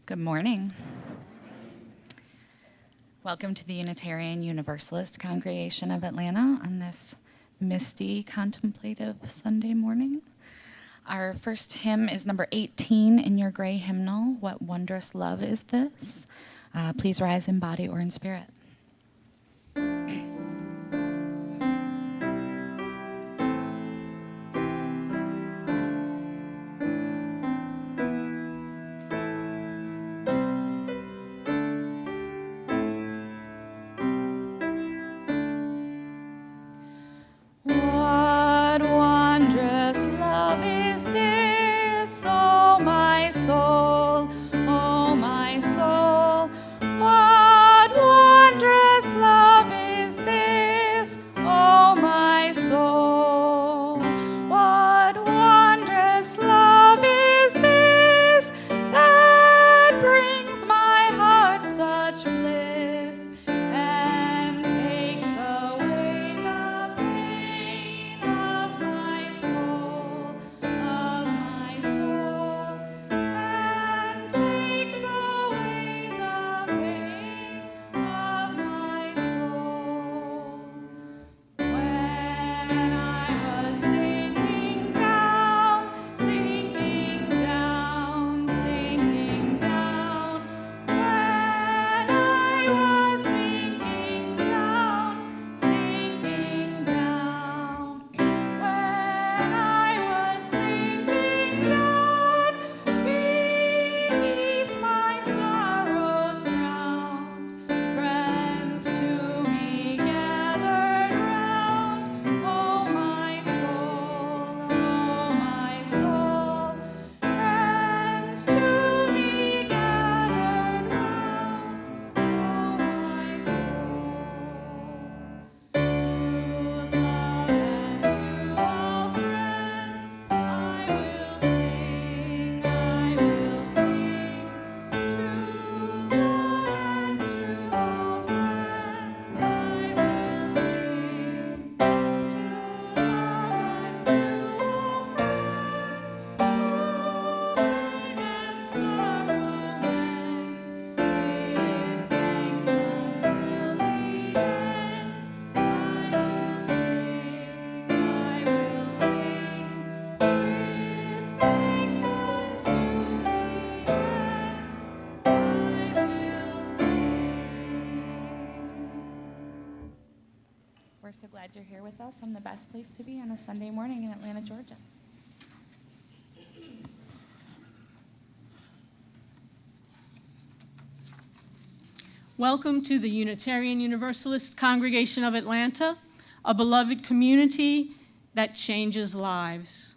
Good morning. Welcome to the Unitarian Universalist Congregation of Atlanta on this misty, contemplative Sunday morning. Our first hymn is number 18 in your gray hymnal, What Wondrous Love Is This? Please rise in body or in spirit. We're so glad you're here with us on the best place to be on a Sunday morning in Atlanta, Georgia. Welcome to the Unitarian Universalist Congregation of Atlanta, a beloved community that changes lives.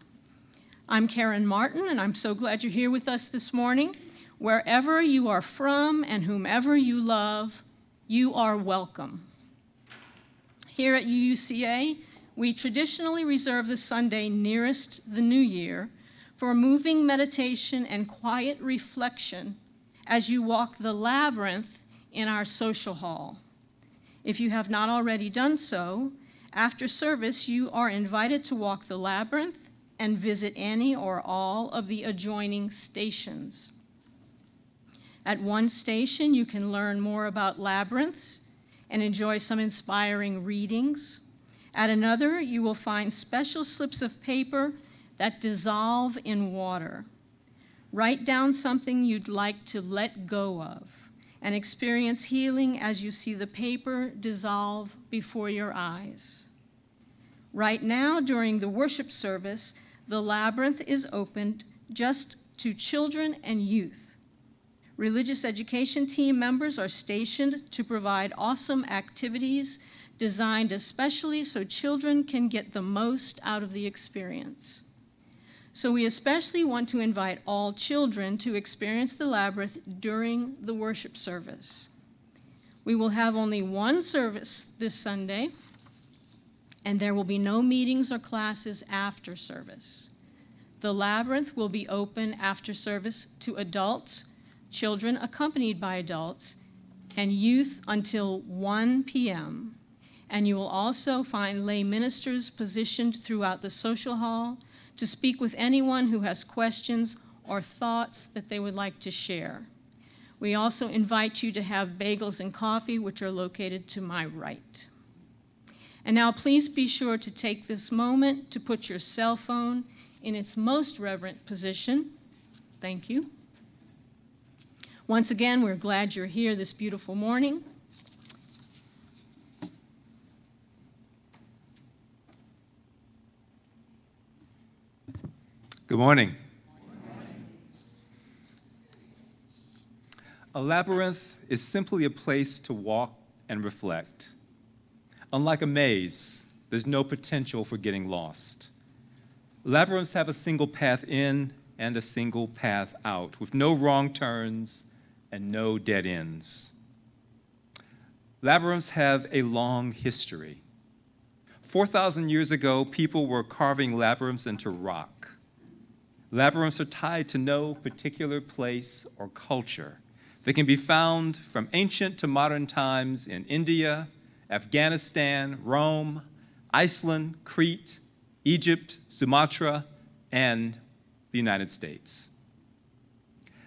I'm Karen Martin, and I'm so glad you're here with us this morning. Wherever you are from and whomever you love, you are welcome. Here at UUCA, we traditionally reserve the Sunday nearest the new year for moving meditation and quiet reflection as you walk the labyrinth in our social hall. If you have not already done so, after service you are invited to walk the labyrinth and visit any or all of the adjoining stations. At one station, you can learn more about labyrinths and enjoy some inspiring readings. At another, you will find special slips of paper that dissolve in water. Write down something you'd like to let go of and experience healing as you see the paper dissolve before your eyes. Right now, during the worship service, the labyrinth is opened just to children and youth. Religious education team members are stationed to provide awesome activities designed especially so children can get the most out of the experience. So we especially want to invite all children to experience the labyrinth during the worship service. We will have only one service this Sunday, and there will be no meetings or classes after service. The labyrinth will be open after service to adults, children accompanied by adults, and youth until 1 p.m. And you will also find lay ministers positioned throughout the social hall to speak with anyone who has questions or thoughts that they would like to share. We also invite you to have bagels and coffee, which are located to my right. And now please be sure to take this moment to put your cell phone in its most reverent position. Thank you. Once again, we're glad you're here this beautiful morning. Good morning. A labyrinth is simply a place to walk and reflect. Unlike a maze, there's no potential for getting lost. Labyrinths have a single path in and a single path out, with no wrong turns and no dead ends. Labyrinths have a long history. 4,000 years ago, people were carving labyrinths into rock. Labyrinths are tied to no particular place or culture. They can be found from ancient to modern times in India, Afghanistan, Rome, Iceland, Crete, Egypt, Sumatra, and the United States.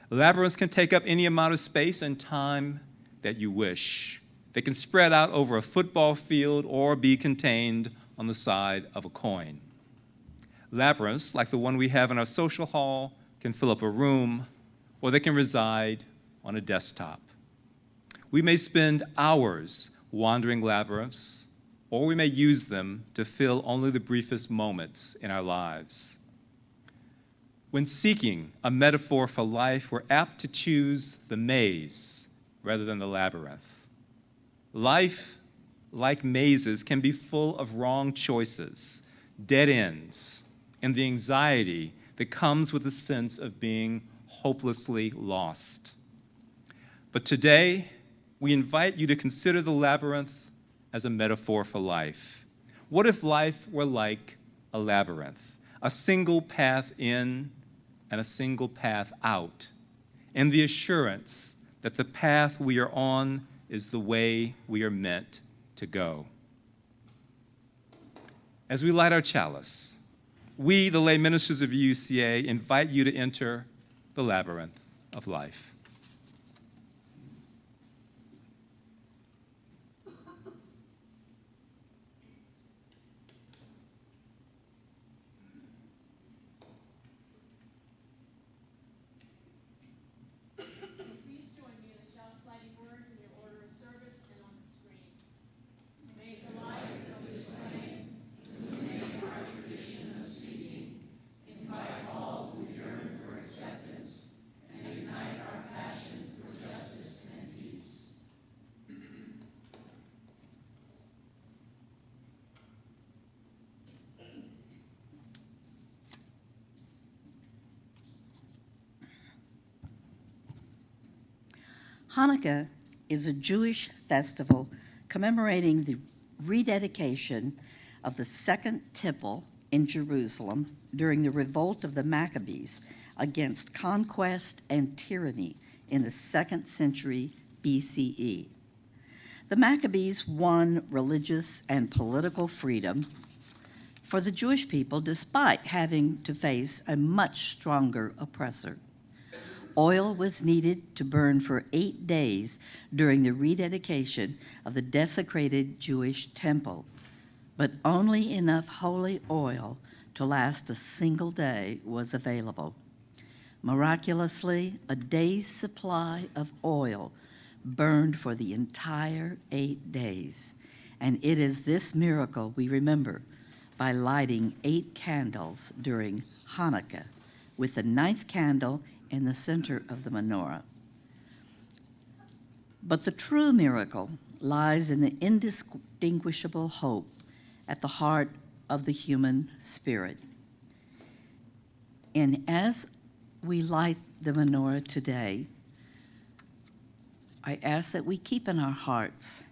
Labyrinths can take up any amount of space and time that you wish. They can spread out over a football field or be contained on the side of a coin. Labyrinths, like the one we have in our social hall, can fill up a room, or they can reside on a desktop. We may spend hours wandering labyrinths, or we may use them to fill only the briefest moments in our lives. When seeking a metaphor for life, we're apt to choose the maze rather than the labyrinth. Life, like mazes, can be full of wrong choices, dead ends, and the anxiety that comes with the sense of being hopelessly lost. But today, we invite you to consider the labyrinth as a metaphor for life. What if life were like a labyrinth, a single path in and a single path out, and the assurance that the path we are on is the way we are meant to go? As we light our chalice, we, the Lay Ministers of UUCA, invite you to enter the labyrinth of life. Please join me in the chalice lighting words in your order of service and on the screen. May the light of this flame illuminate our tradition of seeking, invite all who yearn for acceptance, and ignite our passion for justice and peace. Hanukkah is a Jewish festival commemorating the rededication of the Second Temple in Jerusalem during the revolt of the Maccabees against conquest and tyranny in the 2nd century BCE. The Maccabees won religious and political freedom for the Jewish people despite having to face a much stronger oppressor. Oil was needed to burn for 8 days during the rededication of the desecrated Jewish temple, but only enough holy oil to last a single day was available. Miraculously, a day's supply of oil burned for the entire 8 days, and it is this miracle we remember by lighting 8 candles during Hanukkah, with the 9th candle in the center of the menorah. But the true miracle lies in the indistinguishable hope at the heart of the human spirit. And as we light the menorah today, I ask that we keep in our hearts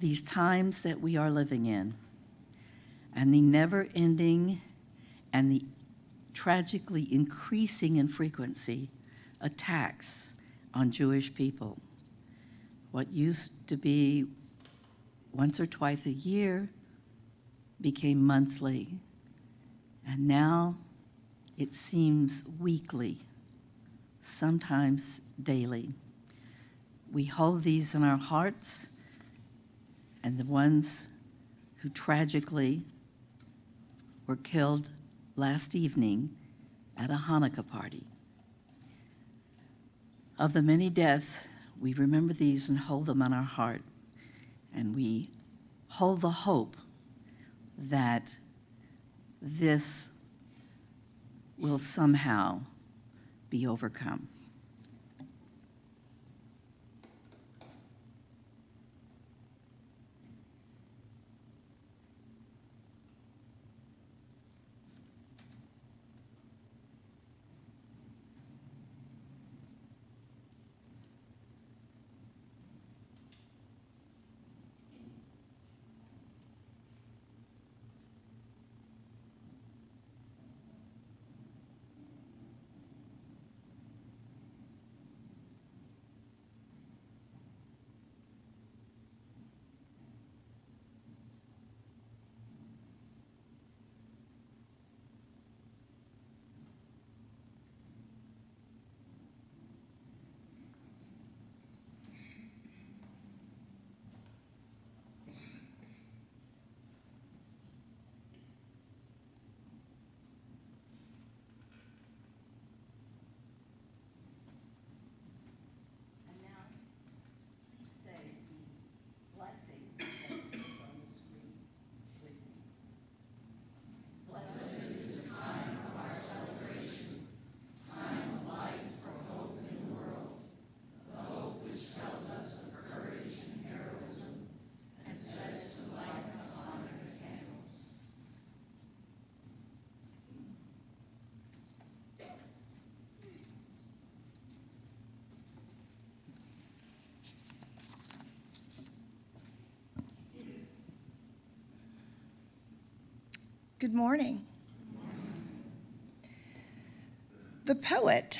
these times that we are living in, and the never-ending and the tragically increasing in frequency attacks on Jewish people. What used to be once or twice a year became monthly, and now it seems weekly, sometimes daily. We hold these in our hearts, and the ones who tragically were killed last evening at a Hanukkah party. Of the many deaths, we remember these and hold them on our heart, and we hold the hope that this will somehow be overcome. Good morning. The poet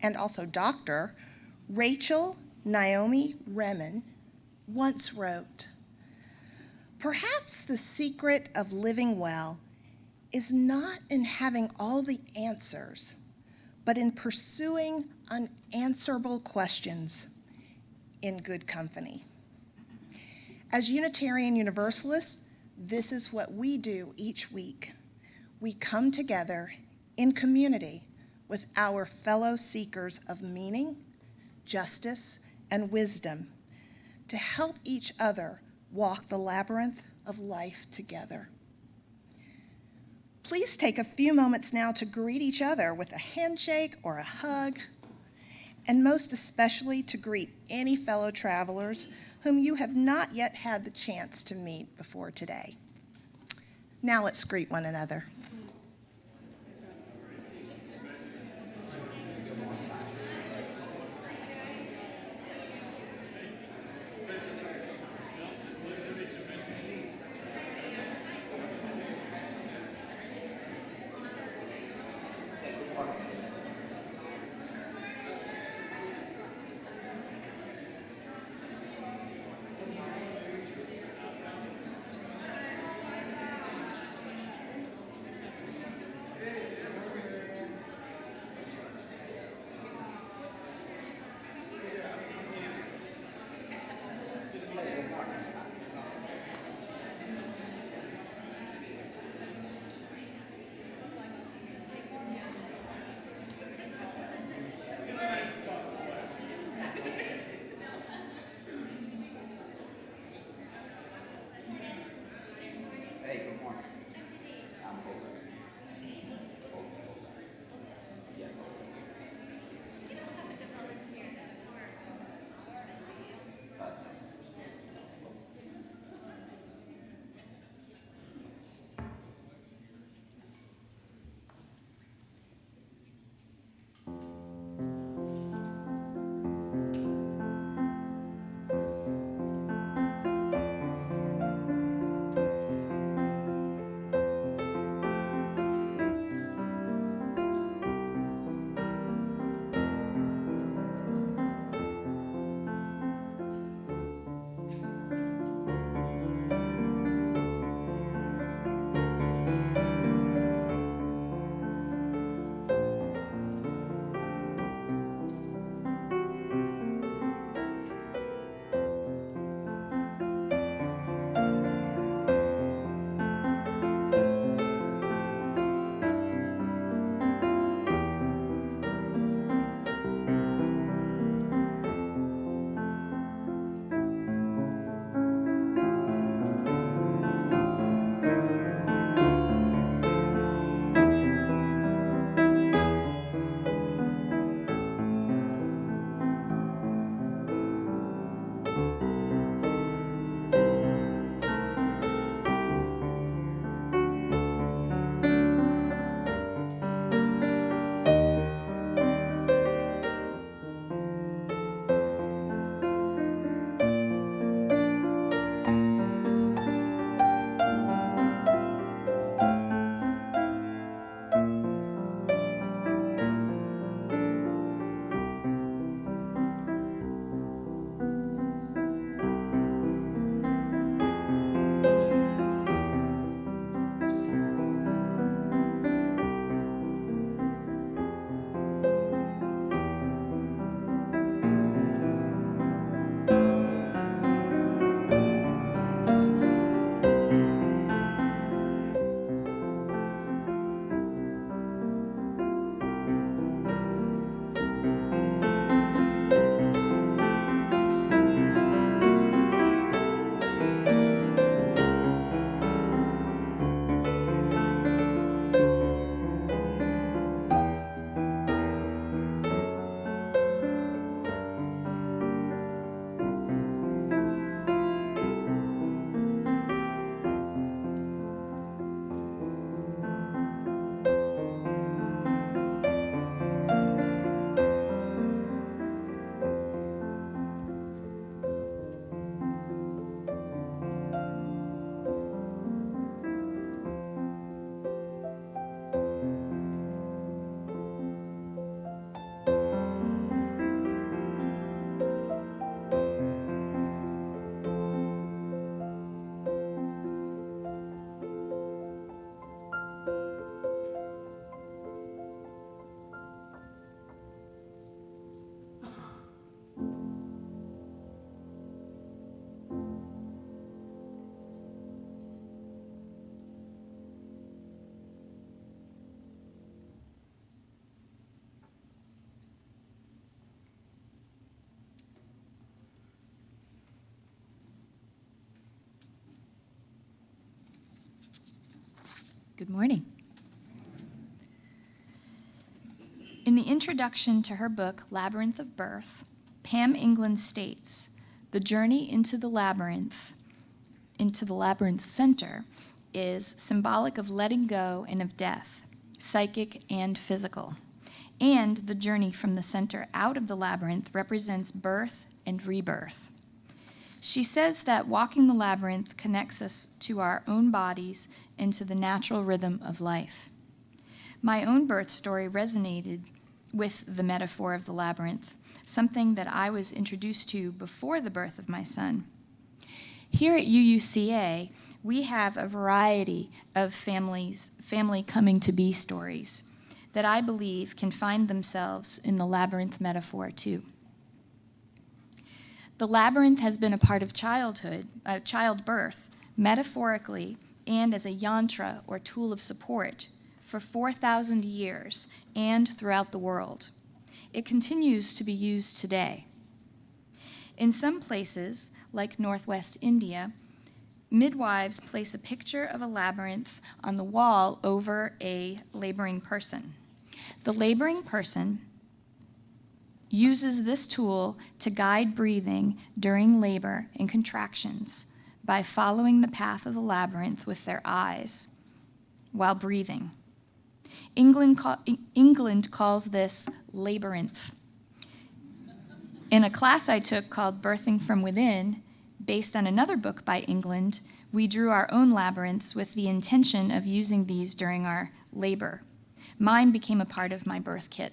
and also doctor Rachel Naomi Remen once wrote, "Perhaps the secret of living well is not in having all the answers, but in pursuing unanswerable questions in good company." As Unitarian Universalists, this is what we do each week. We come together in community with our fellow seekers of meaning, justice, and wisdom to help each other walk the labyrinth of life together. Please take a few moments now to greet each other with a handshake or a hug, and most especially to greet any fellow travelers whom you have not yet had the chance to meet before today. Now let's greet one another. Good morning. In the introduction to her book, Labyrinth of Birth, Pam England states, "The journey into the labyrinth center, is symbolic of letting go and of death, psychic and physical. And the journey from the center out of the labyrinth represents birth and rebirth." She says that walking the labyrinth connects us to our own bodies and to the natural rhythm of life. My own birth story resonated with the metaphor of the labyrinth, something that I was introduced to before the birth of my son. Here at UUCA, we have a variety of family coming to be stories that I believe can find themselves in the labyrinth metaphor too. The labyrinth has been a part of childbirth, metaphorically and as a yantra or tool of support for 4,000 years and throughout the world. It continues to be used today. In some places, like Northwest India, midwives place a picture of a labyrinth on the wall over a laboring person. The laboring person uses this tool to guide breathing during labor and contractions by following the path of the labyrinth with their eyes while breathing. England calls this Labyrinth. In a class I took called Birthing from Within, based on another book by England, we drew our own labyrinths with the intention of using these during our labor. Mine became a part of my birth kit.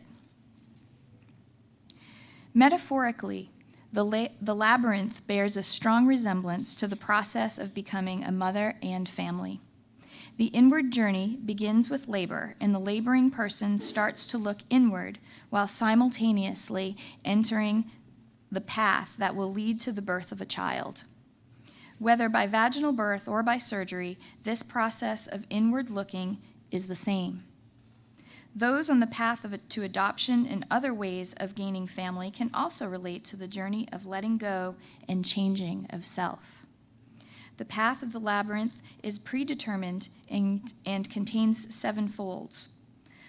Metaphorically, the labyrinth bears a strong resemblance to the process of becoming a mother and family. The inward journey begins with labor, and the laboring person starts to look inward while simultaneously entering the path that will lead to the birth of a child. Whether by vaginal birth or by surgery, this process of inward looking is the same. Those on the path to adoption and other ways of gaining family can also relate to the journey of letting go and changing of self. The path of the labyrinth is predetermined and contains 7 folds.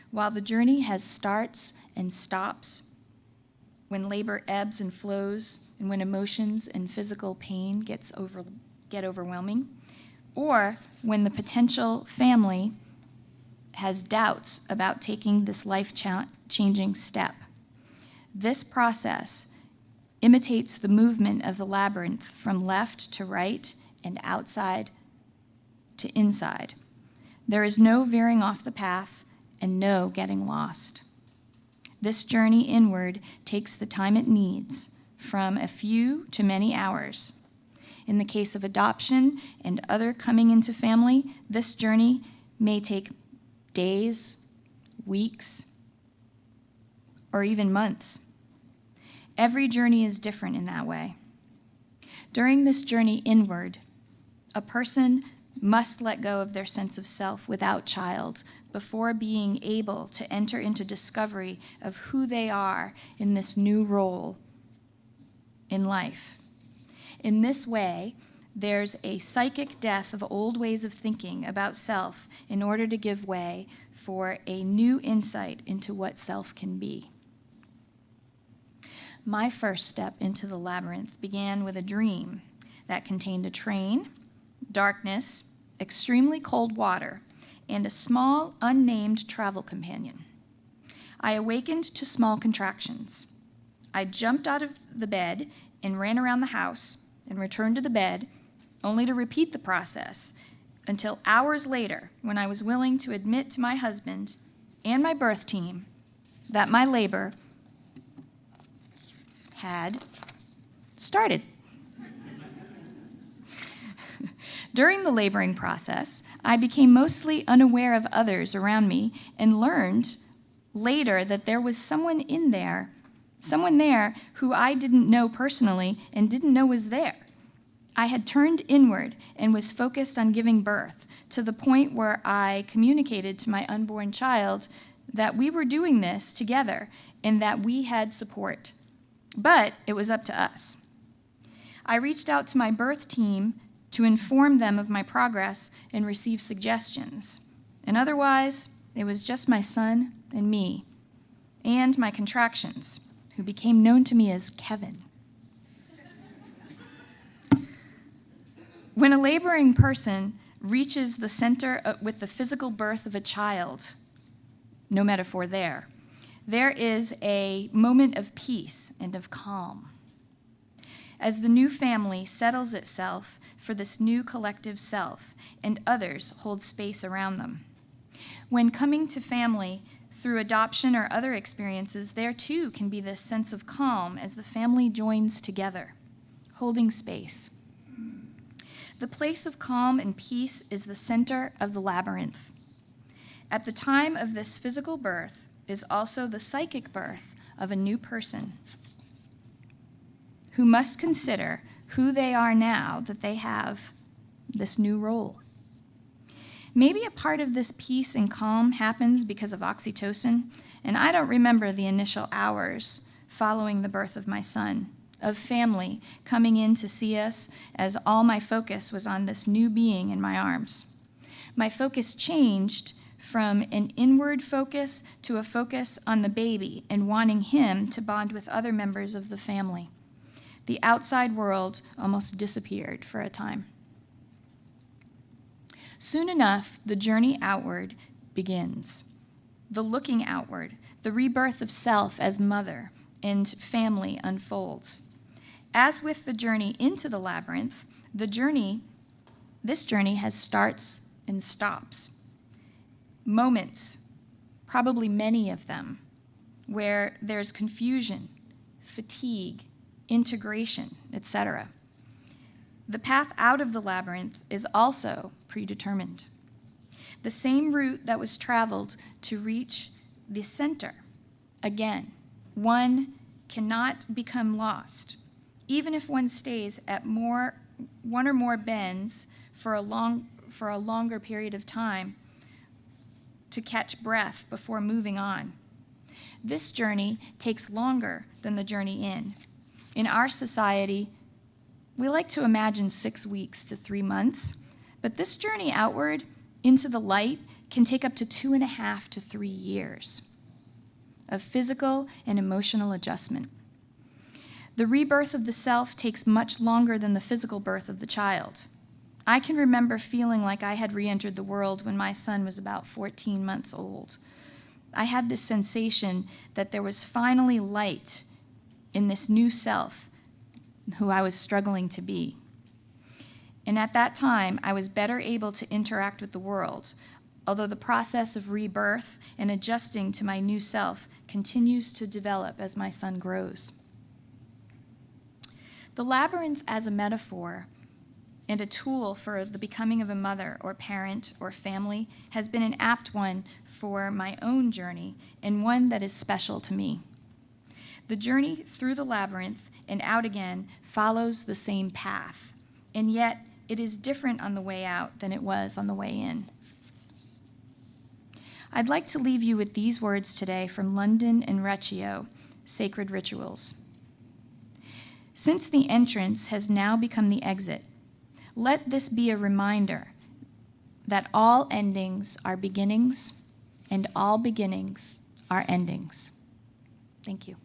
While the journey has starts and stops, when labor ebbs and flows, and when emotions and physical pain get overwhelming, or when the potential family has doubts about taking this life-changing step. This process imitates the movement of the labyrinth from left to right and outside to inside. There is no veering off the path and no getting lost. This journey inward takes the time it needs, from a few to many hours. In the case of adoption and other coming into family, this journey may take days, weeks, or even months. Every journey is different in that way. During this journey inward, a person must let go of their sense of self without child before being able to enter into discovery of who they are in this new role in life. In this way, there's a psychic death of old ways of thinking about self in order to give way for a new insight into what self can be. My first step into the labyrinth began with a dream that contained a train, darkness, extremely cold water, and a small, unnamed travel companion. I awakened to small contractions. I jumped out of the bed and ran around the house and returned to the bed, only to repeat the process until hours later, when I was willing to admit to my husband and my birth team that my labor had started. During the laboring process, I became mostly unaware of others around me and learned later that there was someone there who I didn't know personally and didn't know was there. I had turned inward and was focused on giving birth to the point where I communicated to my unborn child that we were doing this together and that we had support. But it was up to us. I reached out to my birth team to inform them of my progress and receive suggestions. And otherwise, it was just my son and me, and my contractions, who became known to me as Kevin. When a laboring person reaches the center with the physical birth of a child, no metaphor there is a moment of peace and of calm. As the new family settles itself for this new collective self, and others hold space around them. When coming to family through adoption or other experiences, there too can be this sense of calm as the family joins together, holding space. The place of calm and peace is the center of the labyrinth. At the time of this physical birth is also the psychic birth of a new person who must consider who they are now that they have this new role. Maybe a part of this peace and calm happens because of oxytocin, and I don't remember the initial hours following the birth of my son, of family coming in to see us, as all my focus was on this new being in my arms. My focus changed from an inward focus to a focus on the baby and wanting him to bond with other members of the family. The outside world almost disappeared for a time. Soon enough, the journey outward begins. The looking outward, the rebirth of self as mother and family unfolds. As with the journey into the labyrinth, this journey has starts and stops. Moments, probably many of them, where there's confusion, fatigue, integration, etc. The path out of the labyrinth is also predetermined. The same route that was traveled to reach the center. Again, one cannot become lost, even if one stays at one or more bends for a longer period of time to catch breath before moving on. This journey takes longer than the journey in. In our society, we like to imagine 6 weeks to 3 months, but this journey outward into the light can take up to 2.5 to 3 years of physical and emotional adjustment. The rebirth of the self takes much longer than the physical birth of the child. I can remember feeling like I had re-entered the world when my son was about 14 months old. I had this sensation that there was finally light in this new self who I was struggling to be. And at that time, I was better able to interact with the world, although the process of rebirth and adjusting to my new self continues to develop as my son grows. The labyrinth as a metaphor and a tool for the becoming of a mother or parent or family has been an apt one for my own journey, and one that is special to me. The journey through the labyrinth and out again follows the same path, and yet it is different on the way out than it was on the way in. I'd like to leave you with these words today from London and Reccio, Sacred Rituals. Since the entrance has now become the exit, let this be a reminder that all endings are beginnings and all beginnings are endings. Thank you.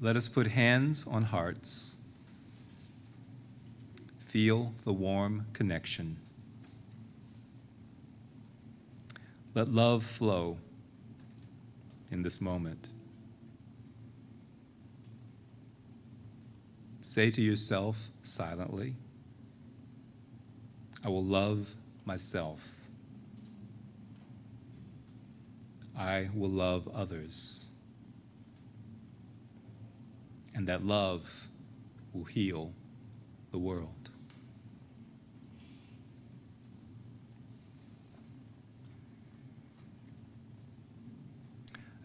Let us put hands on hearts. Feel the warm connection. Let love flow in this moment. Say to yourself silently, I will love myself. I will love others. And that love will heal the world.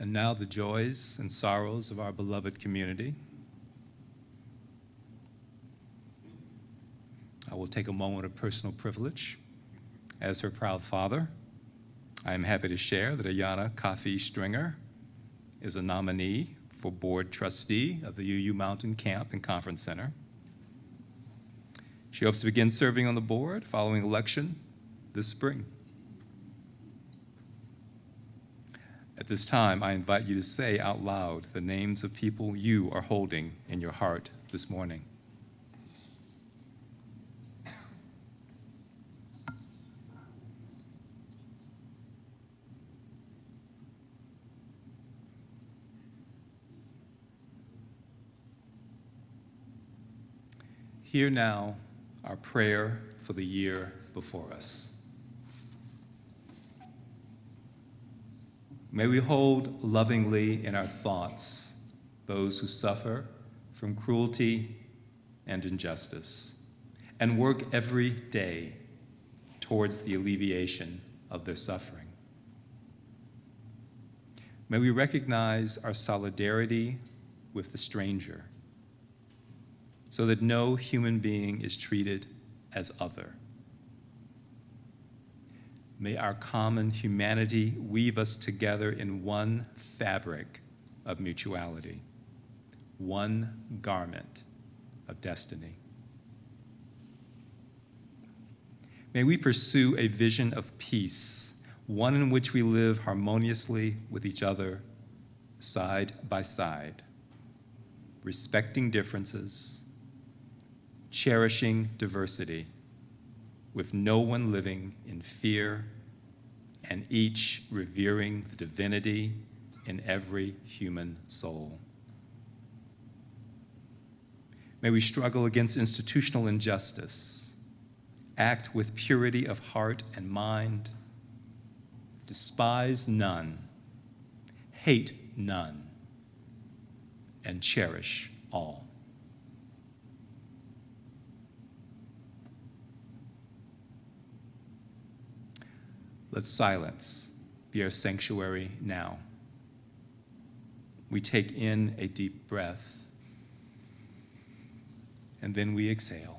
And now the joys and sorrows of our beloved community. I will take a moment of personal privilege. As her proud father, I am happy to share that Ayana Kafi Stringer is a nominee for board trustee of the UU Mountain Camp and Conference Center. She hopes to begin serving on the board following election this spring. At this time, I invite you to say out loud the names of people you are holding in your heart this morning. Hear now our prayer for the year before us. May we hold lovingly in our thoughts those who suffer from cruelty and injustice, and work every day towards the alleviation of their suffering. May we recognize our solidarity with the stranger, so that no human being is treated as other. May our common humanity weave us together in one fabric of mutuality, one garment of destiny. May we pursue a vision of peace, one in which we live harmoniously with each other, side by side, respecting differences, cherishing diversity, with no one living in fear, and each revering the divinity in every human soul. May we struggle against institutional injustice, act with purity of heart and mind, despise none, hate none, and cherish all. Let silence be our sanctuary now. We take in a deep breath, and then we exhale.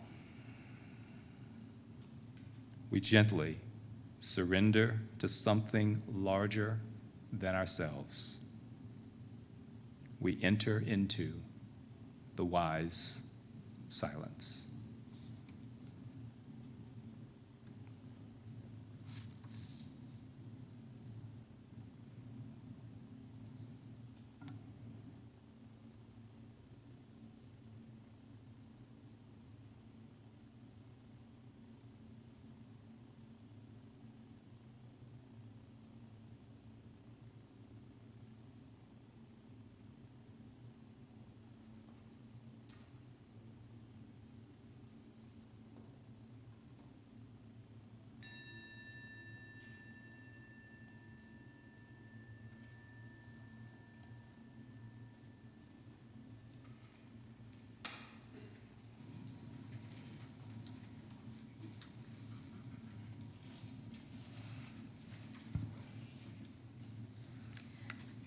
We gently surrender to something larger than ourselves. We enter into the wise silence.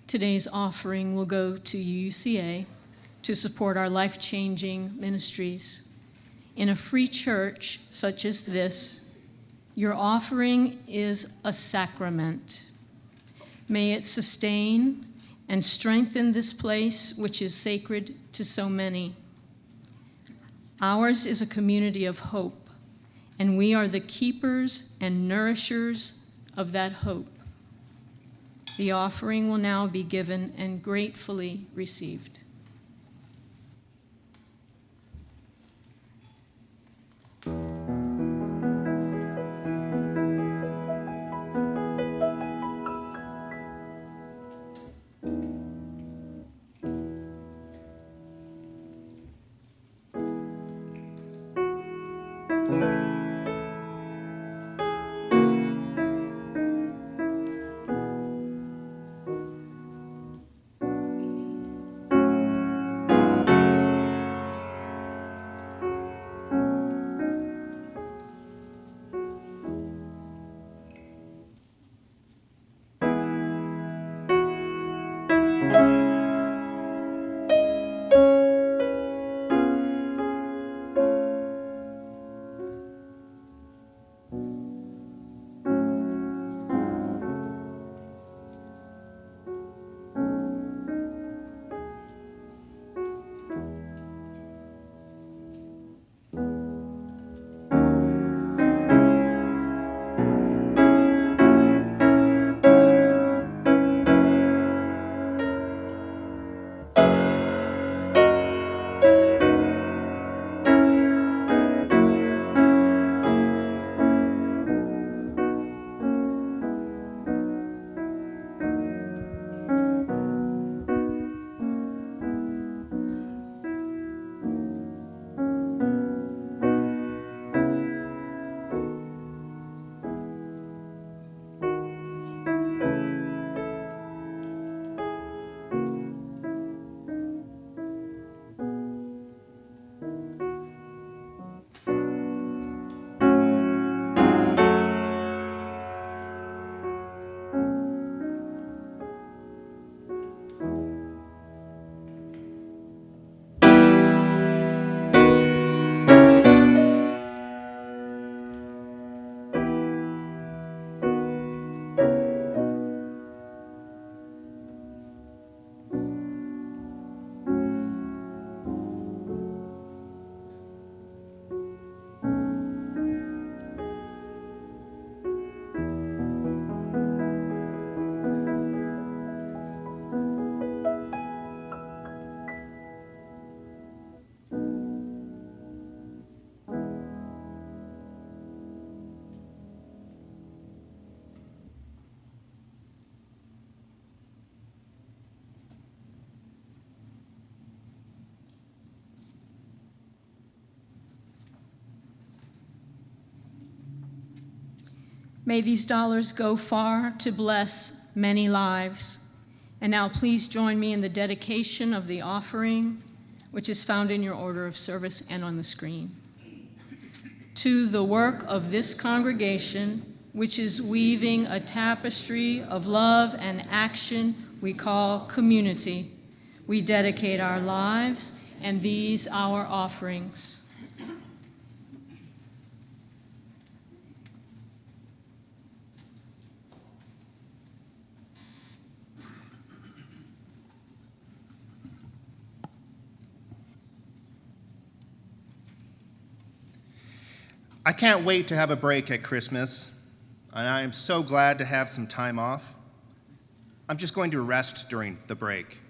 Today's offering will go to UUCA to support our life-changing ministries. In a free church such as this, your offering is a sacrament. May it sustain and strengthen this place which is sacred to so many. Ours is a community of hope, and we are the keepers and nourishers of that hope. The offering will now be given and gratefully received. May these dollars go far to bless many lives. And now please join me in the dedication of the offering, which is found in your order of service and on the screen. To the work of this congregation, which is weaving a tapestry of love and action we call community, we dedicate our lives and these our offerings. I can't wait to have a break at Christmas, and I am so glad to have some time off. I'm just going to rest during the break.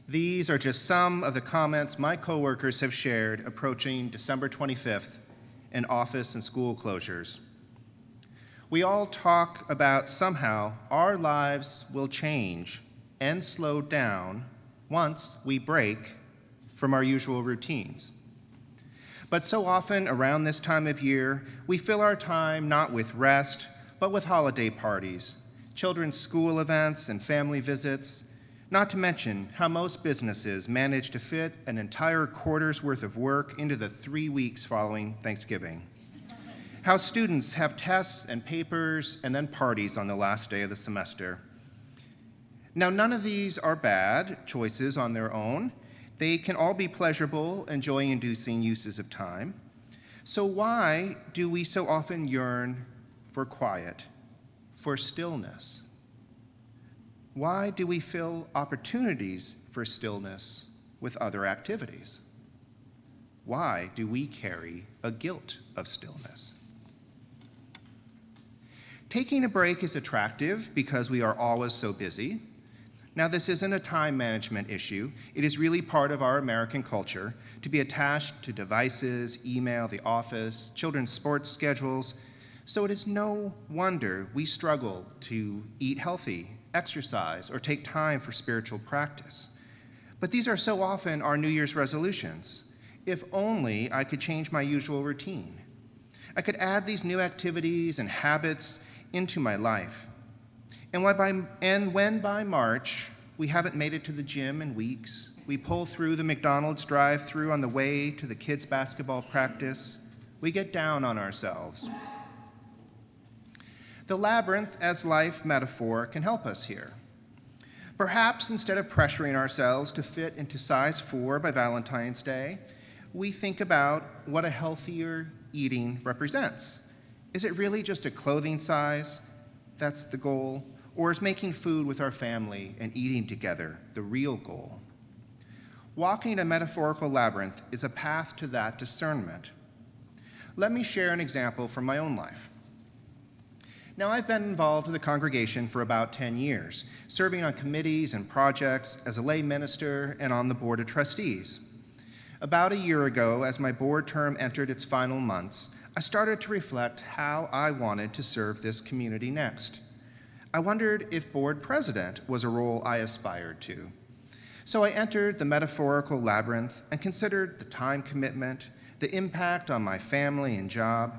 These are just some of the comments my coworkers have shared approaching December 25th and office and school closures. We all talk about somehow our lives will change and slow down once we break from our usual routines. But so often around this time of year, we fill our time not with rest, but with holiday parties, children's school events, and family visits, not to mention how most businesses manage to fit an entire quarter's worth of work into the 3 weeks following Thanksgiving. How students have tests and papers and then parties on the last day of the semester. Now, none of these are bad choices on their own. They can all be pleasurable and joy-inducing uses of time. So why do we so often yearn for quiet, for stillness? Why do we fill opportunities for stillness with other activities? Why do we carry a guilt of stillness? Taking a break is attractive because we are always so busy. Now, this isn't a time management issue. It is really part of our American culture to be attached to devices, email, the office, children's sports schedules. So it is no wonder we struggle to eat healthy, exercise, or take time for spiritual practice. But these are so often our New Year's resolutions. If only I could change my usual routine. I could add these new activities and habits into my life. And when by March we haven't made it to the gym in weeks, we pull through the McDonald's drive-thru on the way to the kids' basketball practice, we get down on ourselves. The labyrinth as life metaphor can help us here. Perhaps instead of pressuring ourselves to fit into size 4 by Valentine's Day, we think about what a healthier eating represents. Is it really just a clothing size? That's the goal. Or is making food with our family and eating together the real goal? Walking a metaphorical labyrinth is a path to that discernment. Let me share an example from my own life. Now, I've been involved with the congregation for about 10 years, serving on committees and projects as a lay minister and on the board of trustees. About a year ago, as my board term entered its final months, I started to reflect how I wanted to serve this community next. I wondered if board president was a role I aspired to. So I entered the metaphorical labyrinth and considered the time commitment, the impact on my family and job.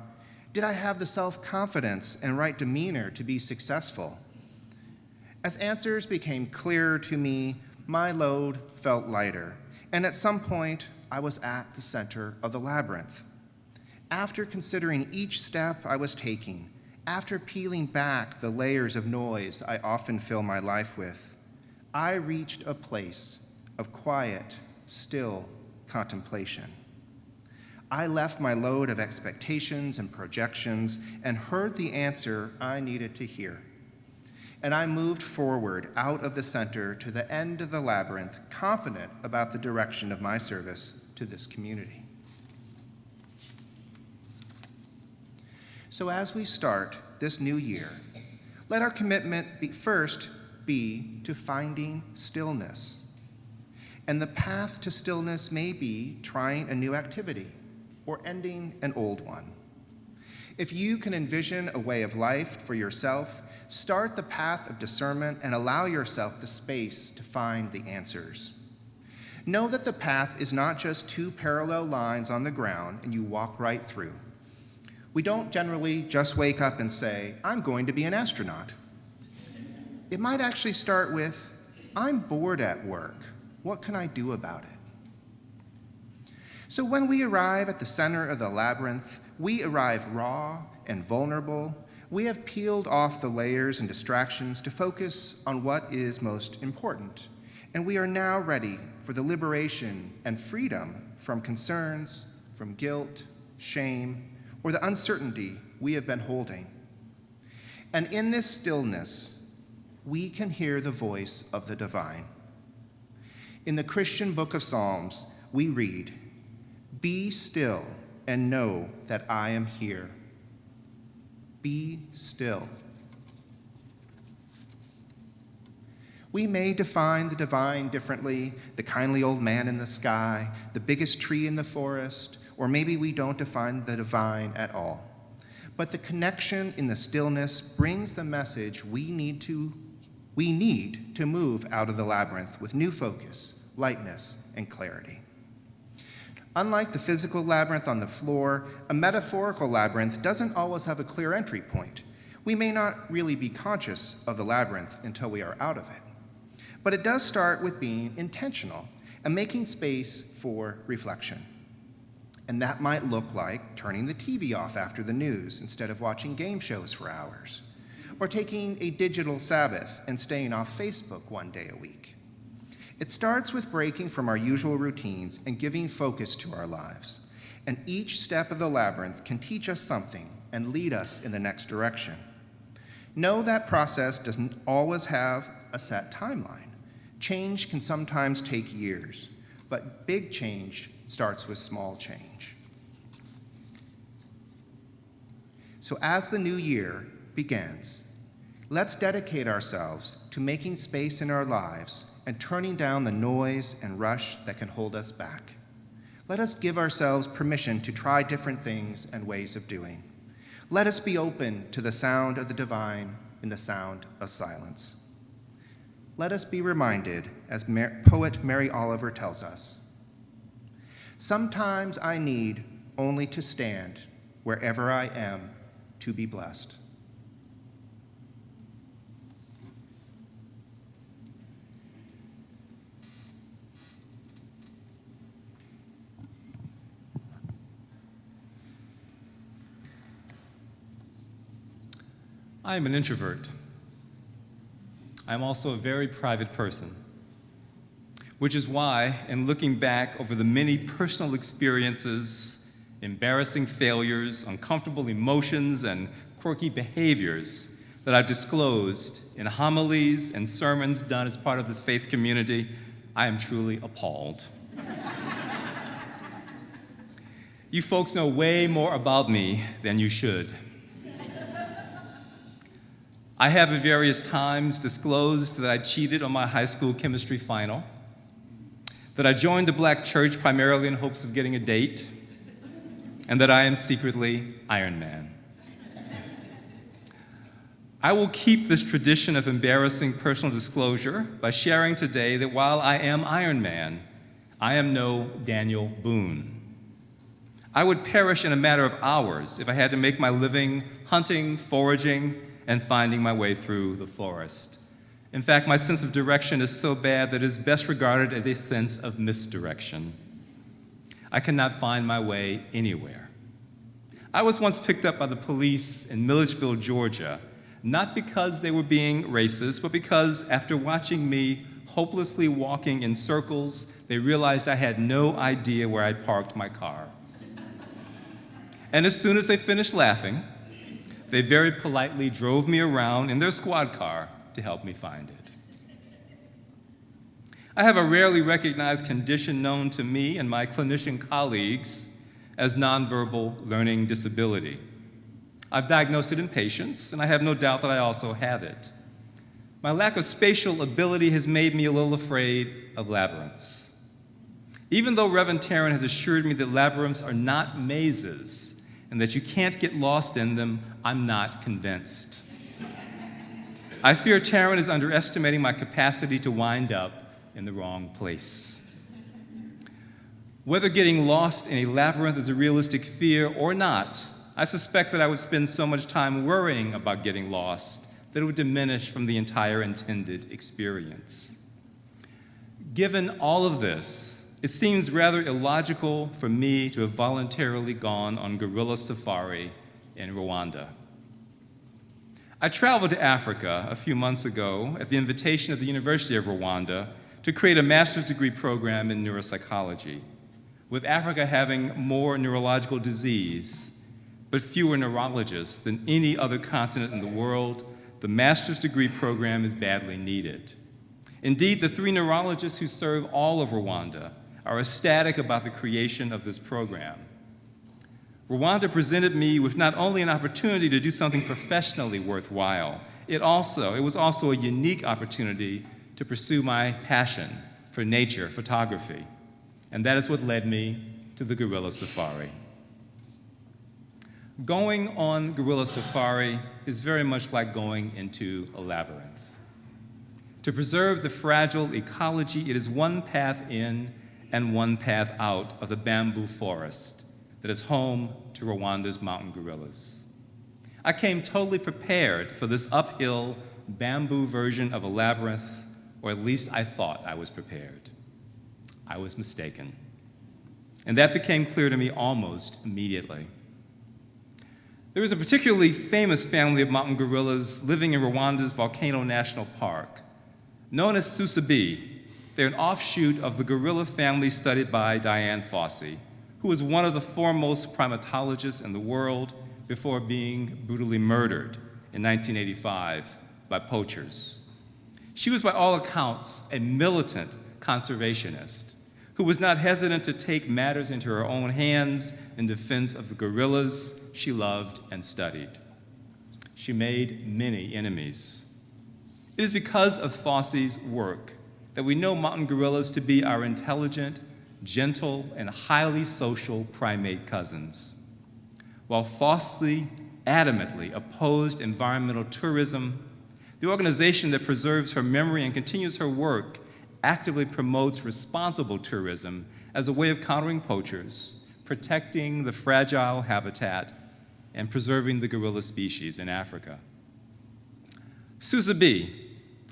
Did I have the self-confidence and right demeanor to be successful? As answers became clearer to me, my load felt lighter, and at some point, I was at the center of the labyrinth. After considering each step I was taking, after peeling back the layers of noise I often fill my life with, I reached a place of quiet, still contemplation. I left my load of expectations and projections and heard the answer I needed to hear. And I moved forward out of the center to the end of the labyrinth, confident about the direction of my service to this community. So as we start this new year, let our commitment first be to finding stillness. And the path to stillness may be trying a new activity or ending an old one. If you can envision a way of life for yourself, start the path of discernment and allow yourself the space to find the answers. Know that the path is not just two parallel lines on the ground and you walk right through. We don't generally just wake up and say, I'm going to be an astronaut. It might actually start with, I'm bored at work. What can I do about it? So when we arrive at the center of the labyrinth, we arrive raw and vulnerable. We have peeled off the layers and distractions to focus on what is most important. And we are now ready for the liberation and freedom from concerns, from guilt, shame, or the uncertainty we have been holding. And in this stillness, we can hear the voice of the divine. In the Christian book of Psalms, we read, "Be still and know that I am here." Be still. We may define the divine differently, the kindly old man in the sky, the biggest tree in the forest, or maybe we don't define the divine at all. But the connection in the stillness brings the message we need to move out of the labyrinth with new focus, lightness, and clarity. Unlike the physical labyrinth on the floor, a metaphorical labyrinth doesn't always have a clear entry point. We may not really be conscious of the labyrinth until we are out of it. But it does start with being intentional and making space for reflection. And that might look like turning the TV off after the news instead of watching game shows for hours, or taking a digital Sabbath and staying off Facebook one day a week. It starts with breaking from our usual routines and giving focus to our lives. And each step of the labyrinth can teach us something and lead us in the next direction. Know that process doesn't always have a set timeline. Change can sometimes take years, but big change starts with small change. So as the new year begins, let's dedicate ourselves to making space in our lives and turning down the noise and rush that can hold us back. Let us give ourselves permission to try different things and ways of doing. Let us be open to the sound of the divine in the sound of silence. Let us be reminded, as poet Mary Oliver tells us, "Sometimes I need only to stand wherever I am to be blessed." I am an introvert. I am also a very private person, which is why, in looking back over the many personal experiences, embarrassing failures, uncomfortable emotions, and quirky behaviors that I've disclosed in homilies and sermons done as part of this faith community, I am truly appalled. You folks know way more about me than you should. I have at various times disclosed that I cheated on my high school chemistry final, that I joined a black church primarily in hopes of getting a date, and that I am secretly Iron Man. I will keep this tradition of embarrassing personal disclosure by sharing today that while I am Iron Man, I am no Daniel Boone. I would perish in a matter of hours if I had to make my living hunting, foraging, and finding my way through the forest. In fact, my sense of direction is so bad that it is best regarded as a sense of misdirection. I cannot find my way anywhere. I was once picked up by the police in Milledgeville, Georgia, not because they were being racist, but because after watching me hopelessly walking in circles, they realized I had no idea where I'd parked my car. And as soon as they finished laughing, they very politely drove me around in their squad car to help me find it. I have a rarely recognized condition known to me and my clinician colleagues as nonverbal learning disability. I've diagnosed it in patients, and I have no doubt that I also have it. My lack of spatial ability has made me a little afraid of labyrinths. Even though Reverend Taryn has assured me that labyrinths are not mazes and that you can't get lost in them, I'm not convinced. I fear Taryn is underestimating my capacity to wind up in the wrong place. Whether getting lost in a labyrinth is a realistic fear or not, I suspect that I would spend so much time worrying about getting lost that it would diminish from the entire intended experience. Given all of this, it seems rather illogical for me to have voluntarily gone on guerrilla safari in Rwanda. I traveled to Africa a few months ago at the invitation of the University of Rwanda to create a master's degree program in neuropsychology. With Africa having more neurological disease, but fewer neurologists than any other continent in the world, the master's degree program is badly needed. Indeed, the 3 neurologists who serve all of Rwanda are ecstatic about the creation of this program. Rwanda presented me with not only an opportunity to do something professionally worthwhile, it was also a unique opportunity to pursue my passion for nature photography. And that is what led me to the guerrilla safari. Going on guerrilla safari is very much like going into a labyrinth. To preserve the fragile ecology, it is one path in and one path out of the bamboo forest that is home to Rwanda's mountain gorillas. I came totally prepared for this uphill bamboo version of a labyrinth, or at least I thought I was prepared. I was mistaken. And that became clear to me almost immediately. There is a particularly famous family of mountain gorillas living in Rwanda's Volcano National Park, known as Susabi. They're an offshoot of the gorilla family studied by Diane Fossey, who was one of the foremost primatologists in the world before being brutally murdered in 1985 by poachers. She was, by all accounts, a militant conservationist who was not hesitant to take matters into her own hands in defense of the gorillas she loved and studied. She made many enemies. It is because of Fossey's work that we know mountain gorillas to be our intelligent, gentle, and highly social primate cousins. While Fossey adamantly opposed environmental tourism, the organization that preserves her memory and continues her work actively promotes responsible tourism as a way of countering poachers, protecting the fragile habitat, and preserving the gorilla species in Africa. Susabi,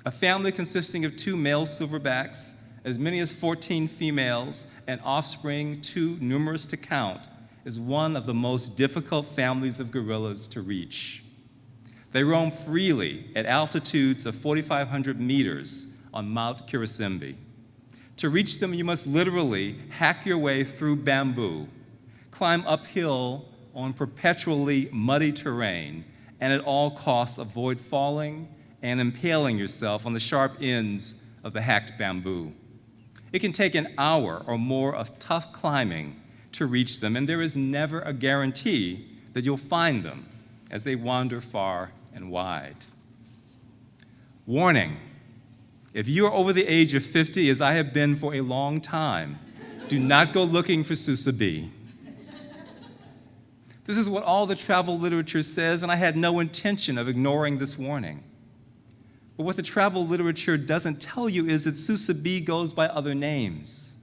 a family consisting of 2 male silverbacks, as many as 14 females, and offspring too numerous to count, is one of the most difficult families of gorillas to reach. They roam freely at altitudes of 4,500 meters on Mount Kirisimbi. To reach them, you must literally hack your way through bamboo, climb uphill on perpetually muddy terrain, and at all costs avoid falling and impaling yourself on the sharp ends of the hacked bamboo. It can take an hour or more of tough climbing to reach them, and there is never a guarantee that you'll find them as they wander far and wide. Warning, if you are over the age of 50, as I have been for a long time, do not go looking for Susabi. This is what all the travel literature says, and I had no intention of ignoring this warning. But what the travel literature doesn't tell you is that Susabi goes by other names.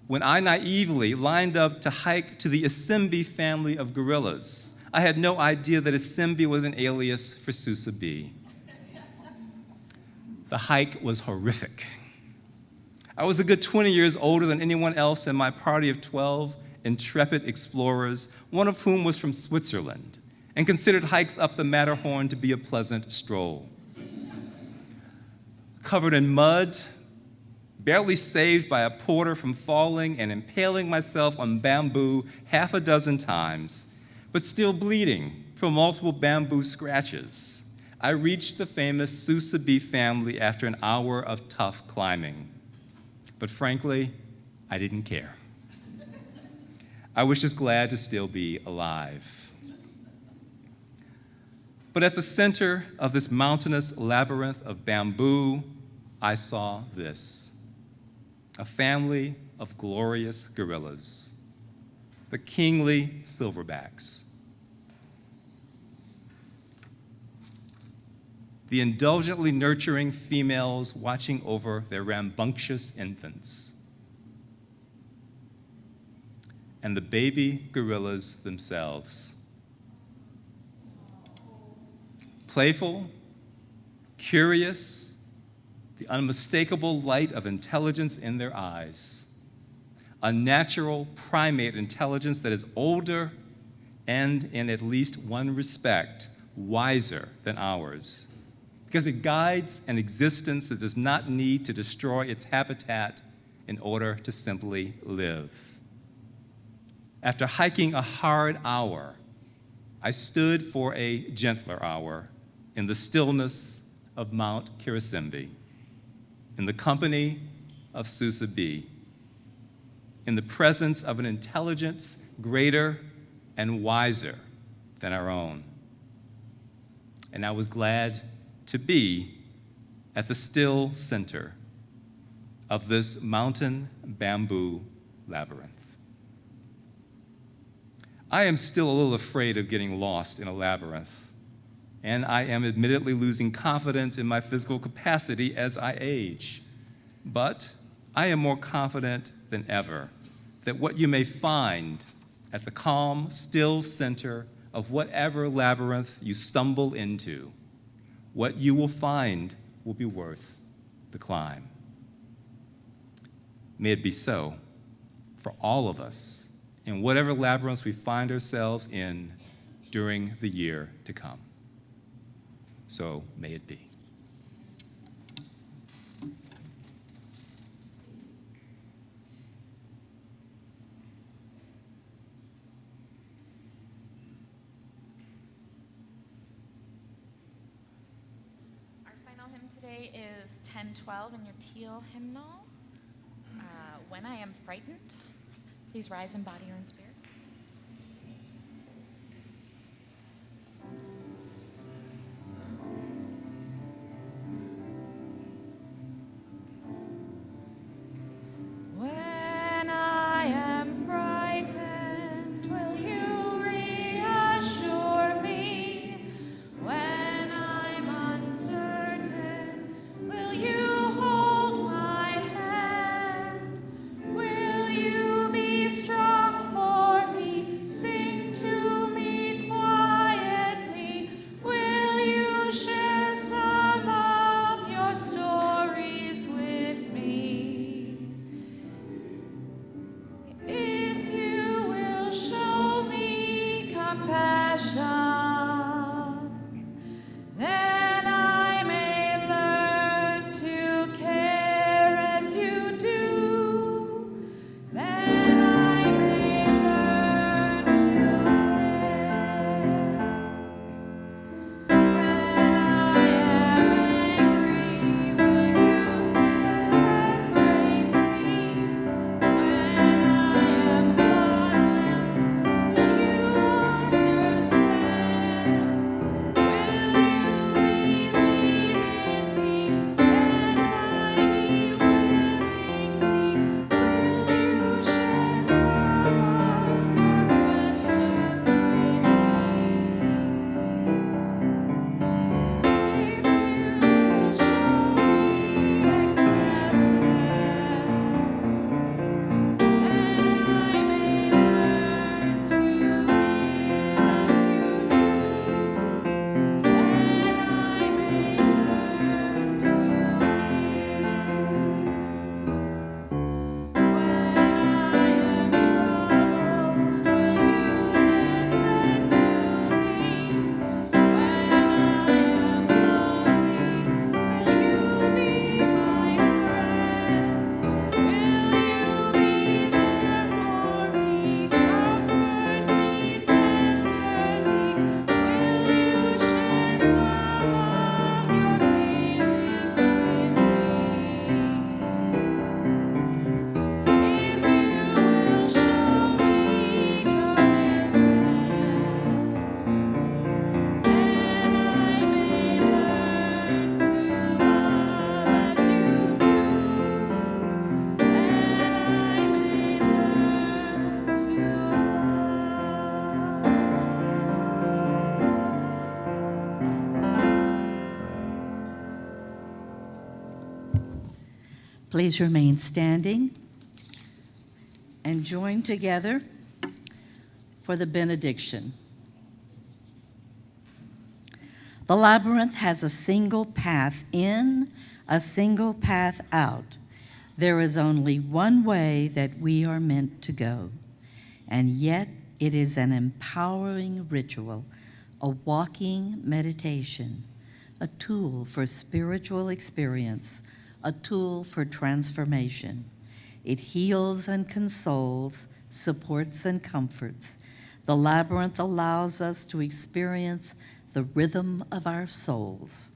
When I naively lined up to hike to the Isimbi family of gorillas, I had no idea that Isimbi was an alias for Susabi. The hike was horrific. I was a good 20 years older than anyone else in my party of 12 intrepid explorers, one of whom was from Switzerland, and considered hikes up the Matterhorn to be a pleasant stroll. Covered in mud, barely saved by a porter from falling and impaling myself on bamboo half a dozen times, but still bleeding from multiple bamboo scratches, I reached the famous Susabi family after an hour of tough climbing. But frankly, I didn't care. I was just glad to still be alive. But at the center of this mountainous labyrinth of bamboo, I saw this: a family of glorious gorillas, the kingly silverbacks. The indulgently nurturing females watching over their rambunctious infants. and the baby gorillas themselves. Playful, curious, the unmistakable light of intelligence in their eyes. A natural primate intelligence that is older and, in at least one respect, wiser than ours, because it guides an existence that does not need to destroy its habitat in order to simply live. After hiking a hard hour, I stood for a gentler hour in the stillness of Mount Kirisimbi, in the company of Susa B, in the presence of an intelligence greater and wiser than our own. And I was glad to be at the still center of this mountain bamboo labyrinth. I am still a little afraid of getting lost in a labyrinth, and I am admittedly losing confidence in my physical capacity as I age. But I am more confident than ever that what you may find at the calm, still center of whatever labyrinth you stumble into, what you will find will be worth the climb. May it be so for all of us in whatever labyrinths we find ourselves in during the year to come. So may it be. Our final hymn today is 1012 in your teal hymnal. When I am frightened, please rise in body or in spirit. When I am frightened, will you reassure me? When I'm uncertain, will you hold my hand? Will you be strong for me? Sing to me quietly. Will you share some of your stories with me? If you will show me compassion, then I may learn to care as you do. Then I may learn to care. When I am angry, will you still embrace me? When I am thoughtless, will you understand? Will you believe in me? Stand by me willingly. Will you share some of your questions with me? If you will show me acceptance, then I may learn to live as you do. Then I may learn to give. When I am troubled, will you listen to me? When I am lonely, will you be my friend? Will you be there for me? Comfort me tenderly. Will you share some of your feelings with me? If you will show me commitment, then I may learn to love as you do. Then I may learn to Please remain standing and join together for the benediction. The labyrinth has a single path in, a single path out. There is only one way that we are meant to go, and yet it is an empowering ritual, a walking meditation, a tool for spiritual experience, a tool for transformation. It heals and consoles, supports and comforts. The labyrinth allows us to experience the rhythm of our souls.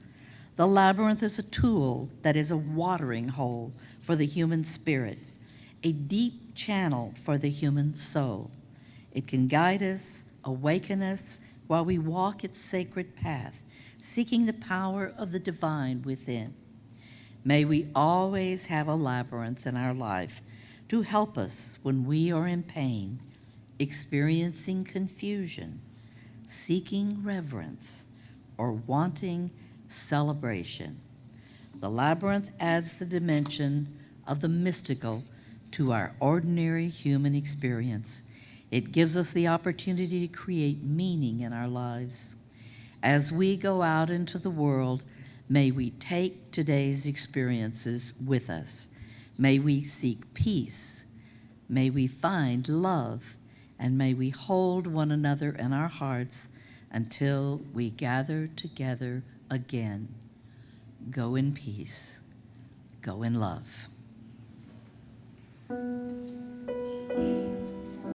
The labyrinth is a tool that is a watering hole for the human spirit, a deep channel for the human soul. It can guide us, awaken us while we walk its sacred path, seeking the power of the divine within. May we always have a labyrinth in our life to help us when we are in pain, experiencing confusion, seeking reverence, or wanting celebration. The labyrinth adds the dimension of the mystical to our ordinary human experience. It gives us the opportunity to create meaning in our lives. As we go out into the world, may we take today's experiences with us. May we seek peace. May we find love. And may we hold one another in our hearts until we gather together again. Go in peace. Go in love.